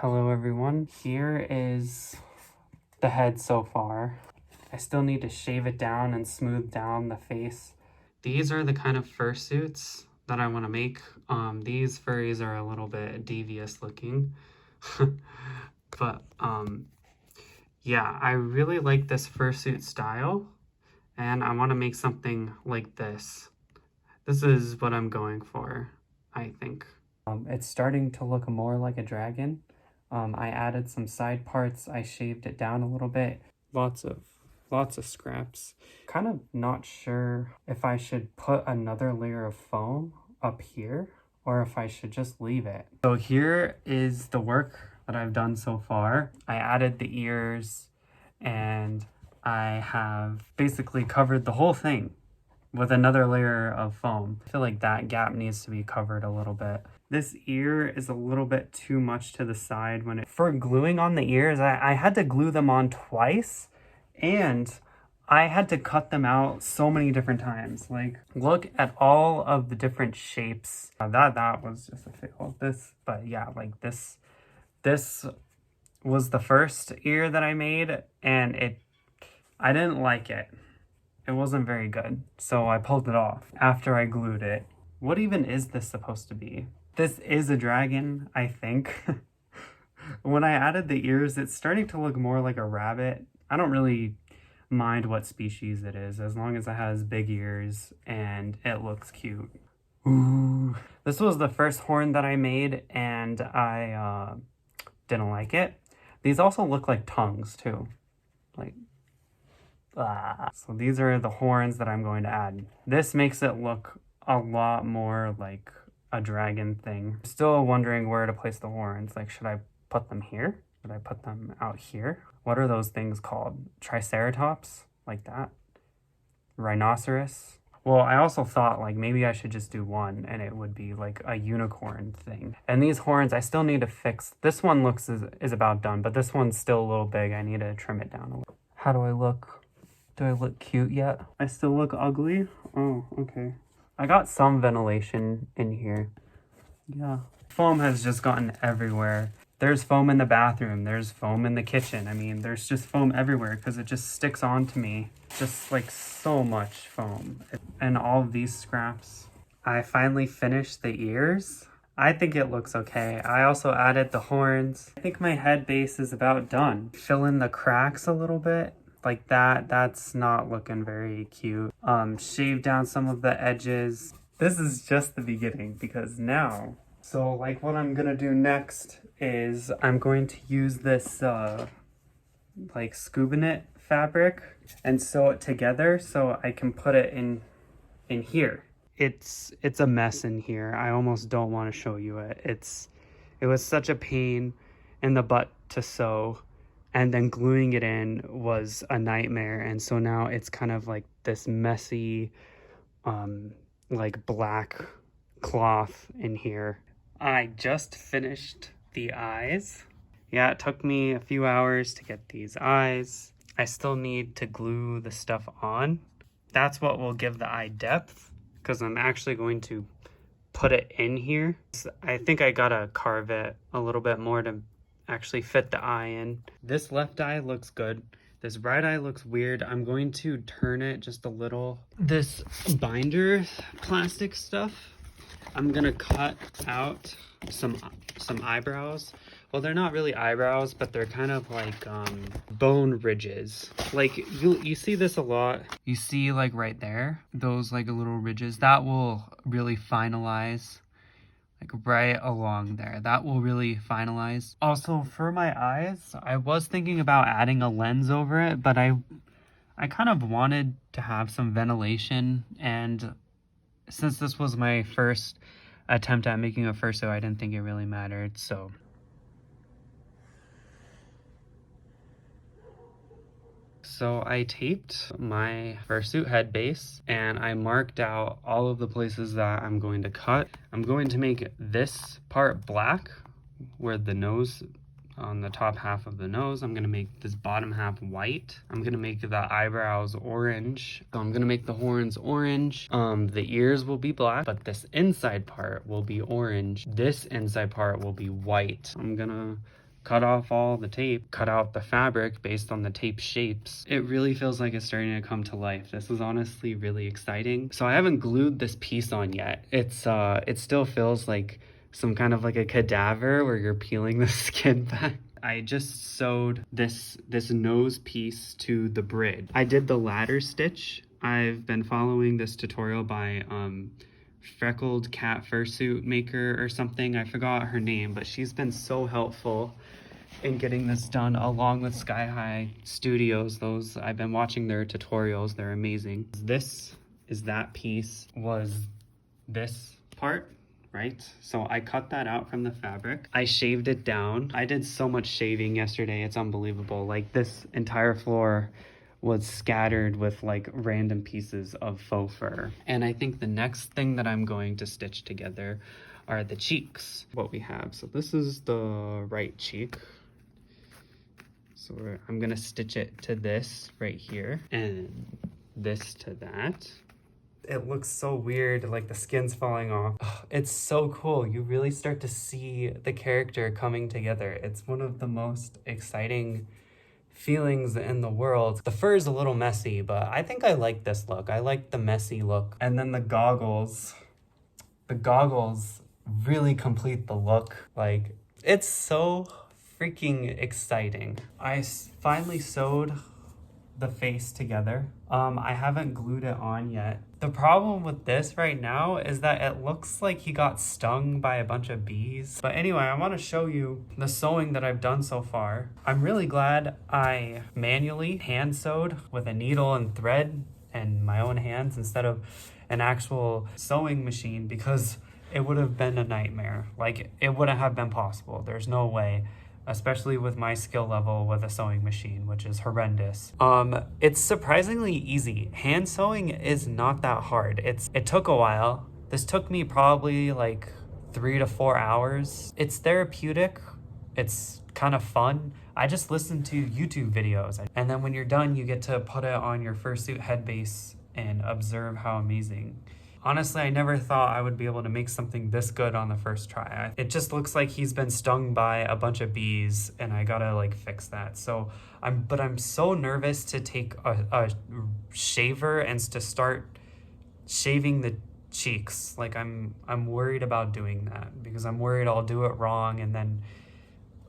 Hello everyone, here is the head so far. I still need to shave it down and smooth down the face. These are the kind of fursuits that I want to make. These furries are a little bit devious looking. But yeah, I really like this fursuit style and I want to make something like this. This is what I'm going for, I think. It's starting to look more like a dragon. I added some side parts. I shaved it down a little bit. Lots of scraps. Kind of not sure if I should put another layer of foam up here or if I should just leave it. So here is the work that I've done so far. I added the ears and I have basically covered the whole thing with another layer of foam. I feel like that gap needs to be covered a little bit. This ear is a little bit too much to the side for gluing on the ears. I had to glue them on twice and I had to cut them out so many different times. Like, look at all of the different shapes. That was just a fail. But yeah, like this was the first ear that I made and I didn't like it. It wasn't very good, so I pulled it off after I glued it. What even is this supposed to be? This is a dragon, I think. When I added the ears, it's starting to look more like a rabbit. I don't really mind what species it is, as long as it has big ears and it looks cute. Ooh. This was the first horn that I made, and I didn't like it. These also look like tongues, too. Like, so these are the horns that I'm going to add. This makes it look a lot more like a dragon thing. Still wondering where to place the horns. Like, should I put them here? Should I put them out here? What are those things called? Triceratops? Like that? Rhinoceros? Well, I also thought like maybe I should just do one and it would be like a unicorn thing. And these horns, I still need to fix. This one is about done, but this one's still a little big. I need to trim it down a little. How do I look? Do I look cute yet? I still look ugly? Oh, okay. I got some ventilation in here. Yeah. Foam has just gotten everywhere. There's foam in the bathroom. There's foam in the kitchen. I mean, there's just foam everywhere because it just sticks onto me. Just like so much foam. And all of these scraps. I finally finished the ears. I think it looks okay. I also added the horns. I think my head base is about done. Fill in the cracks a little bit. Like that's not looking very cute. Shave down some of the edges. This is just the beginning because now, so like what I'm gonna do next is I'm going to use this like scuba knit fabric and sew it together so I can put it in here. It's a mess in here. I almost don't want to show you it. It was such a pain in the butt to sew. And then gluing it in was a nightmare. And so now it's kind of like this messy, like black cloth in here. I just finished the eyes. Yeah, it took me a few hours to get these eyes. I still need to glue the stuff on. That's what will give the eye depth because I'm actually going to put it in here. I think I gotta carve it a little bit more to actually fit the eye in. This left eye looks good. This right eye looks weird. I'm going to turn it just a little. This binder plastic stuff, I'm gonna cut out some eyebrows. Well, they're not really eyebrows, but they're kind of like bone ridges. Like you see this a lot. You see like right there, those like little ridges. That will really finalize. Like right along there. That will really finalize. Also, for my eyes, I was thinking about adding a lens over it, but I kind of wanted to have some ventilation, and since this was my first attempt at making a fursuit, I didn't think it really mattered, so. So I taped my fursuit head base and I marked out all of the places that I'm going to cut. I'm going to make this part black where the nose, on the top half of the nose. I'm going to make this bottom half white. I'm going to make the eyebrows orange. So I'm going to make the horns orange. The ears will be black, but this inside part will be orange. This inside part will be white. I'm going to cut off all the tape, cut out the fabric based on the tape shapes. It really feels like it's starting to come to life. This is honestly really exciting. So I haven't glued this piece on yet. It still feels like some kind of like a cadaver where you're peeling the skin back. I just sewed this nose piece to the bridge. I did the ladder stitch. I've been following this tutorial by Freckled Cat Fursuit Maker or something. I forgot her name, but she's been so helpful in getting this done, along with Sky High Studios. I've been watching their tutorials. They're amazing. This is that piece, was this part, right? So I cut that out from the fabric. I shaved it down. I did so much shaving yesterday. It's unbelievable. Like, this entire floor was scattered with like random pieces of faux fur. And I think the next thing that I'm going to stitch together are the cheeks. What we have. So this is the right cheek. So I'm gonna stitch it to this right here and this to that. It looks so weird, like the skin's falling off. It's so cool. You really start to see the character coming together. It's one of the most exciting feelings in the world. The fur is a little messy, but I think I like this look. I like the messy look. And then the goggles really complete the look. Like, it's so freaking exciting. I finally sewed the face together. I haven't glued it on yet. The problem with this right now is that it looks like he got stung by a bunch of bees. But anyway, I want to show you the sewing that I've done so far. I'm really glad I manually hand sewed with a needle and thread and my own hands instead of an actual sewing machine, because it would have been a nightmare. Like, it wouldn't have been possible. There's no way, especially with my skill level with a sewing machine, which is horrendous. It's surprisingly easy. Hand sewing is not that hard. It took a while. This took me probably like 3 to 4 hours. It's therapeutic. It's kind of fun. I just listen to YouTube videos. And then when you're done, you get to put it on your fursuit headbase and observe how amazing. Honestly, I never thought I would be able to make something this good on the first try. It just looks like he's been stung by a bunch of bees, and I gotta like fix that. So I'm so nervous to take a shaver and to start shaving the cheeks. Like, I'm worried about doing that because I'm worried I'll do it wrong, and then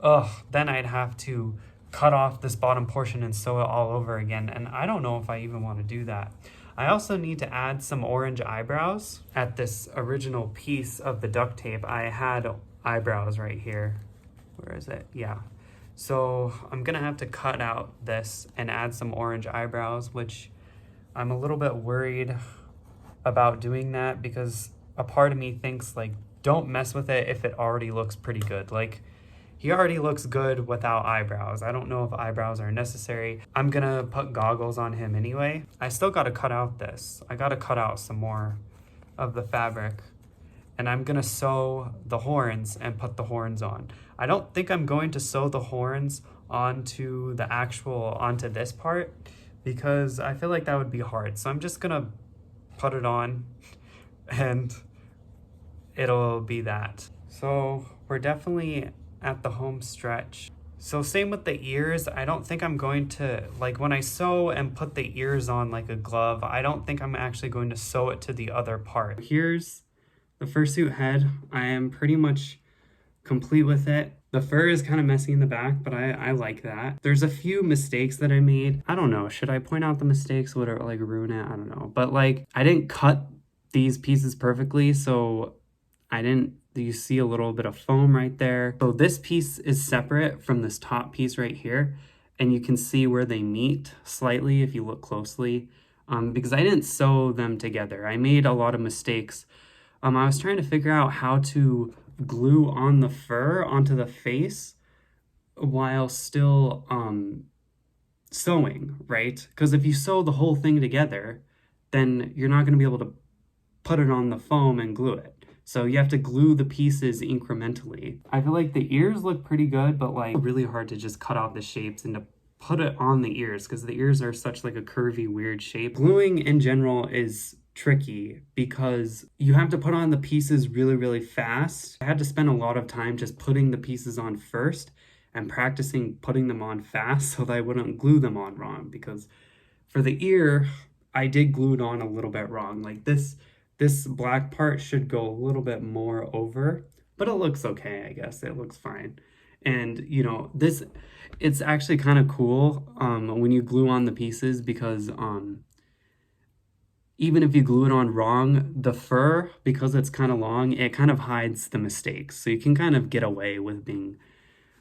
I'd have to cut off this bottom portion and sew it all over again. And I don't know if I even want to do that. I also need to add some orange eyebrows. At this original piece of the duct tape, I had eyebrows right here. Where is it? Yeah. So I'm gonna have to cut out this and add some orange eyebrows, which I'm a little bit worried about doing that because a part of me thinks, like, don't mess with it if it already looks pretty good. Like, he already looks good without eyebrows. I don't know if eyebrows are necessary. I'm gonna put goggles on him anyway. I still gotta cut out this. I gotta cut out some more of the fabric. And I'm gonna sew the horns and put the horns on. I don't think I'm going to sew the horns onto this part because I feel like that would be hard. So I'm just gonna put it on and it'll be that. So we're definitely at the home stretch. So same with the ears. I don't think I'm going to, like, when I sew and put the ears on like a glove, I don't think I'm actually going to sew it to the other part. Here's the fursuit head. I am pretty much complete with it. The fur is kind of messy in the back, but I like that. There's a few mistakes that I made. I don't know, should I point out the mistakes? Would it like ruin it? I don't know. But like, I didn't cut these pieces perfectly, so you see a little bit of foam right there. So this piece is separate from this top piece right here, and you can see where they meet slightly if you look closely, because I didn't sew them together. I made a lot of mistakes. I was trying to figure out how to glue on the fur onto the face while still sewing, right? Because if you sew the whole thing together, then you're not going to be able to put it on the foam and glue it. So you have to glue the pieces incrementally. I feel like the ears look pretty good, but like really hard to just cut off the shapes and to put it on the ears because the ears are such like a curvy, weird shape. Gluing in general is tricky because you have to put on the pieces really, really fast. I had to spend a lot of time just putting the pieces on first and practicing putting them on fast so that I wouldn't glue them on wrong, because for the ear, I did glue it on a little bit wrong. Like this black part should go a little bit more over, but it looks okay, I guess. It looks fine. And you know, it's actually kind of cool when you glue on the pieces, because even if you glue it on wrong, the fur, because it's kind of long, it kind of hides the mistakes. So you can kind of get away with being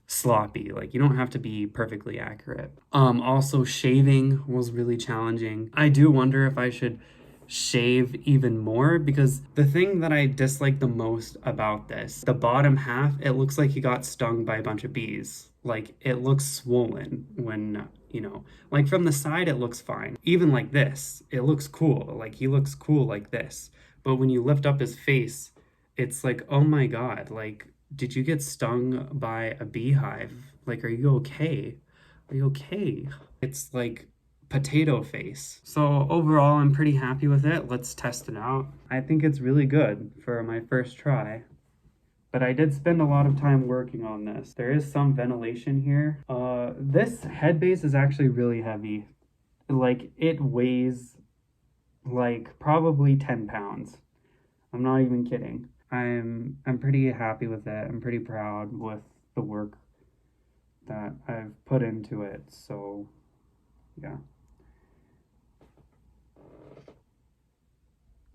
sloppy. Like, you don't have to be perfectly accurate. Also, shaving was really challenging. I do wonder if I should shave even more, because the thing that I dislike the most about this, the bottom half, it looks like he got stung by a bunch of bees. Like, it looks swollen when, you know, like from the side, it looks fine. Even like this, it looks cool. Like, he looks cool like this. But when you lift up his face, it's like, oh my God, like, did you get stung by a beehive? Like, are you okay? Are you okay? It's like potato face. So overall, I'm pretty happy with it. Let's test it out. I think it's really good for my first try. But I did spend a lot of time working on this. There is some ventilation here. This head base is actually really heavy. Like, it weighs like probably 10 pounds. I'm not even kidding. I'm pretty happy with it. I'm pretty proud with the work that I've put into it. So, yeah.